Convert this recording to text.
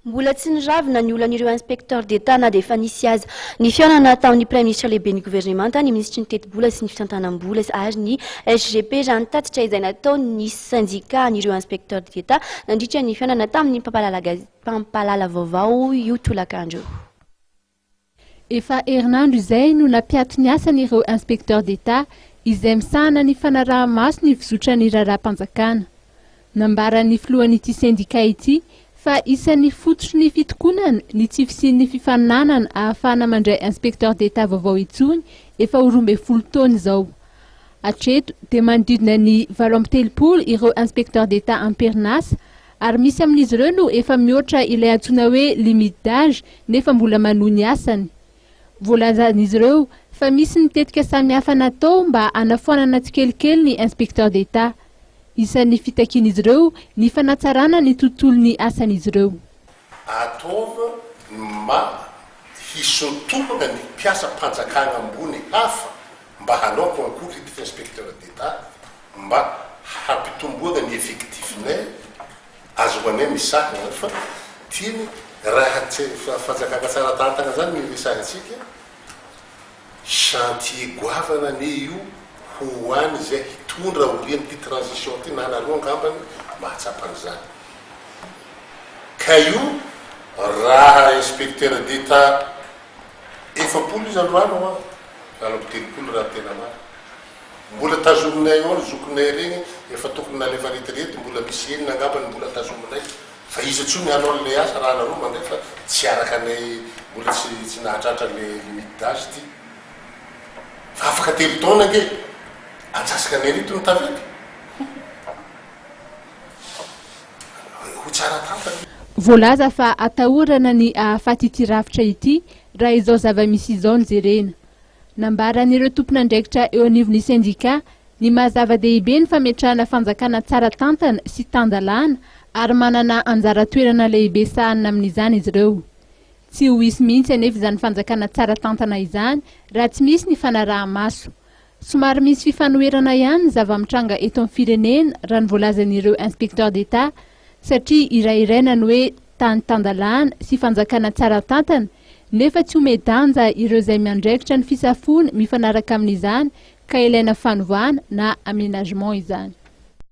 Mbola tsy niravina ny olan'ireo inspecteur d'État na dia efa nisy azy ny fiaonana tamin'ny Premier ministre lehibe ny gouvernemanta, ny ministry ny teti-bola sy ny fitantanam-bola ary ny SGP raha ny tatitra izay nataony syndicat an'ireo inspecteur d'État nandritra ny fiaonana tamin'ny mpampalala vaovao io tolakandro. Efa herinandro izay no napiato ny asan'ireo inspecteur d'État izay misahana ny fanaraha-maso ny fizotran'ny raharaham-panjakana. Nambaran'ny filohan'ity syndicat ity fa isan'ny fototry ny fitokonana ny tsy fisian'ny fifaninanana ahafahana mandray inspecteur d'État vaovao itsony efa 12 taona izao. Hatreto dia manodidina ny 80 ireo inspecteur d'État amperinasa ary misy amin'izy ireo no efa mihoatra ilay antsoina hoe limite d'âge nefa mbola manohy ny asany. Voalazan'izy ireo fa misy mitetika samihafa natao mba hanafoanana tsikelikely ny inspecteur d'État. Isan'ny fitakian'izy ireo ny fanatsarana ny tontolon'ny asan'izy ireo. Ataova mba hisotomana ny mpiasa mpanjakana ambony hafa mba hanao concours inspecteur d'État mba hampitomboana ny effectifnay azoanay misahana fa tiany raha fanjakana tsara tantana zany ny misahantsika chantier goavana ny io ho any zay hitondra orian'ity transition ty na naroa angambany mahatsapan'izany ka io raha inspecteur d'État 70 izy androano ano 30 raha tena maro mbola tazominay ao zokinay regny efa tokony nalefa retraite mbola misy enina angambany mbola tazominay fa izy tsony hanao le asa raha naroa mandray fa tsy araka anay mbola tsy nahatratra le limite d'âge ty fa afaka 3 taona nge atsasaka anay rito nitavety ho tsara tantany. Voalaza fa atahorana ny ahafaty ity rafitra ity raha izao zava-misy izao ny jerena. Nambaran'ireo tompon'andraikitra eo anivon'ny syndicat ny mahazava-dehibe ny fametrahana fanjakana tsara tantana sy tandalana ary manana anjara toerana lehibe sahana amin'izany izy ireo. Tsy ho hisy mihitsy anefa izany fanjakana tsara tantana izany raha tsy misy ny fanaraha-maso. Somary misy fifanoherana ihany ny zava-mitranga eto amin'ny firenena raha ny voalazan'ireo inspecteur d'État satria irairaina ny hoe tany tandalana sy fanjakana tsara tantana nefa tsy omedanja ireo izay miandraikitra ny fisafona mifanaraka amin'izany ka ilaina fanovana na aménagement izany.